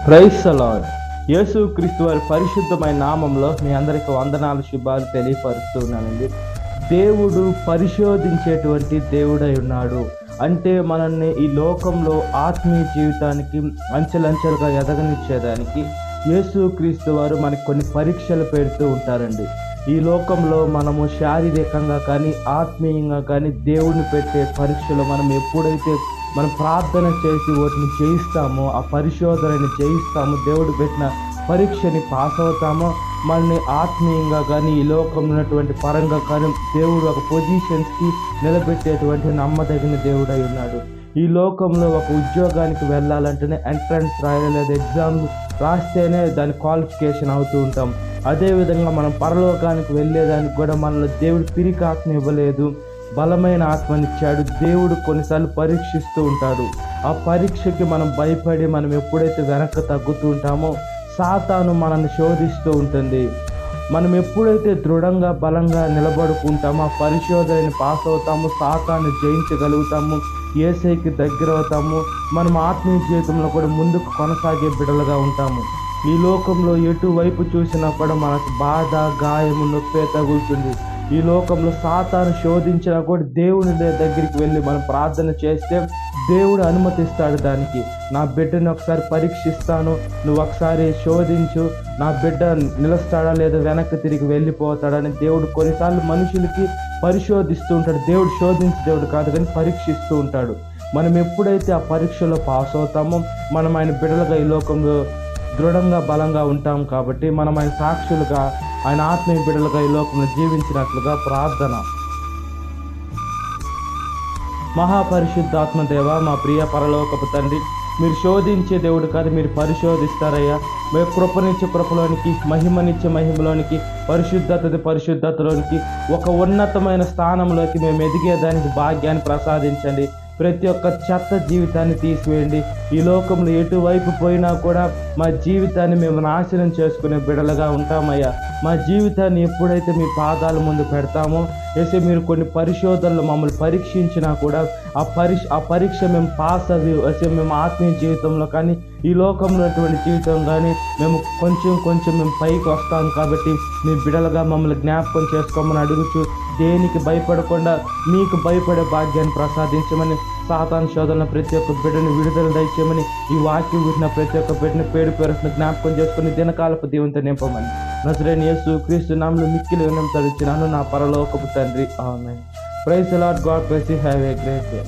Praise the lord. యేసు క్రీస్తు వారి పరిశుద్ధమైన నామంలో మీ అందరికీ వందనాలు, శుభాలు తెలియపరుస్తున్నానండి. దేవుడు పరిశోధించేటువంటి దేవుడై ఉన్నాడు. అంటే మనల్ని ఈ లోకంలో ఆత్మీయ జీవితానికి అంచెలంచెలుగా ఎదగనిచ్చేదానికి యేసు క్రీస్తు వారు మనకి కొన్ని పరీక్షలు పెడుతూ ఉంటారండి. ఈ లోకంలో మనము శారీరకంగా కానీ ఆత్మీయంగా కానీ దేవుడిని పెట్టే పరీక్షలు ఎప్పుడైతే మనం ప్రార్థన చేసి వాటిని జయిస్తామో, ఆ పరిశోధనని జయిస్తామో, దేవుడు పెట్టిన పరీక్షని పాస్ అవుతామో, మనల్ని ఆత్మీయంగా కానీ ఈ లోకంలో ఉన్నటువంటి పరంగా కానీ దేవుడు ఒక పొజిషన్స్కి నిలబెట్టేటువంటి నమ్మదగిన దేవుడై ఉన్నాడు. ఈ లోకంలో ఒక ఉద్యోగానికి వెళ్ళాలంటేనే ఎంట్రన్స్ రాయాలి, లేదా ఎగ్జామ్ రాస్తేనే దాని క్వాలిఫికేషన్ అవుతూ ఉంటాం. అదేవిధంగా మనం పరలోకానికి వెళ్ళేదానికి కూడా మనలో దేవుడు పిరికి ఆత్మ ఇవ్వలేదు, బలమైన ఆత్మనిచ్చాడు. దేవుడు కొన్నిసార్లు పరీక్షిస్తూ ఉంటాడు. ఆ పరీక్షకి మనం భయపడి మనం ఎప్పుడైతే వెనక్కి తగ్గుతూ ఉంటామో సాతాను మనల్ని శోధిస్తూ ఉంటుంది. మనం ఎప్పుడైతే దృఢంగా బలంగా నిలబడుకుంటామో ఆ పరిశోధనని పాస్ అవుతాము, సాతాన్ని జయించగలుగుతాము, యేసయ్యకి దగ్గర అవుతాము. మనం ఆత్మీయ జీవితంలో కూడా ముందుకు కొనసాగే బిడ్డలుగా ఉంటాము. ఈ లోకంలో ఎటువైపు చూసినా కూడా మనకు బాధ, గాయము, నొప్పే తగులుతుంది. ఈ లోకంలో సాతాను శోధించినా కూడా దేవుని దగ్గరికి వెళ్ళి మనం ప్రార్థన చేస్తే దేవుడు అనుమతిస్తాడు. దానికి నా బిడ్డని ఒకసారి పరీక్షిస్తాను, నువ్వు ఒకసారి శోధించు, నా బిడ్డ నిలుస్తాడా లేదా వెనక్కి తిరిగి వెళ్ళిపోతాడని దేవుడు కొన్నిసార్లు మనుషులకి పరిశోధిస్తూ ఉంటాడు. దేవుడు శోధించే దేవుడు కాదు, కానీ పరీక్షిస్తూ ఉంటాడు. మనం ఎప్పుడైతే ఆ పరీక్షలో పాస్ అవుతామో మనం ఆయన బిడ్డలుగా ఈ లోకంలో దృఢంగా బలంగా ఉంటాం. కాబట్టి మనం ఆయన సాక్షులుగా, ఆయన ఆత్మీయ బిడ్డలుగా ఈ లోకంలో జీవించినట్లుగా ప్రార్థన. మహాపరిశుద్ధాత్మ దేవ, మా ప్రియ పరలోకపు తండ్రి, మీరు శోధించే దేవుడు కాదు, మీరు పరిశోధిస్తారయ్యా. మీరు కృపనిచ్చే కృపలోనికి, మహిమనిచ్చే మహిమలోనికి, పరిశుద్ధతలోనికి, ఒక ఉన్నతమైన స్థానంలోకి మేము ఎదిగేదానికి భాగ్యాన్ని ప్రసాదించండి. ప్రతి ఒక్క చెత్త జీవితాన్ని తీసివేయండి. ఈ లోకంలో ఎటువైపు పోయినా కూడా మా జీవితాన్ని మేము నాశనం చేసుకునే బిడలుగా ఉంటామయ్యా. మా జీవితాన్ని ఎప్పుడైతే మీ పాదాల ముందు పెడతామో వేసే మీరు కొన్ని పరిశోధనలు మమ్మల్ని పరీక్షించినా కూడా ఆ పరీక్ష మేము పాస్ అవి వేసే మేము ఆత్మీయ జీవితంలో కానీ ఈ లోకంలో ఉన్నటువంటి జీవితం కానీ మేము కొంచెం మేము పైకి వస్తాం. కాబట్టి మీ బిడలుగా మమ్మల్ని జ్ఞాపకం చేసుకోమని అడుగుచు, దేనికి భయపడకుండా మీకు భయపడే భాగ్యాన్ని ప్రసాదించమని, సాతాను శోధన ప్రతి ఒక్క బిడ్డని విడుదల దయచేయమని, ఈ వాక్యం విన్న ప్రతి ఒక్క బిడ్డని పేరు పేరున జ్ఞాపకం చేసుకుని దినకాలపు దీవెనతో నింపమని నజరేయుడైన యేసు క్రీస్తు నామములో మిక్కిలి విన్నపం తరుచున్నాను నా పరలోకపు తండ్రి. Amen. Praise the Lord. God bless you. Have a great day.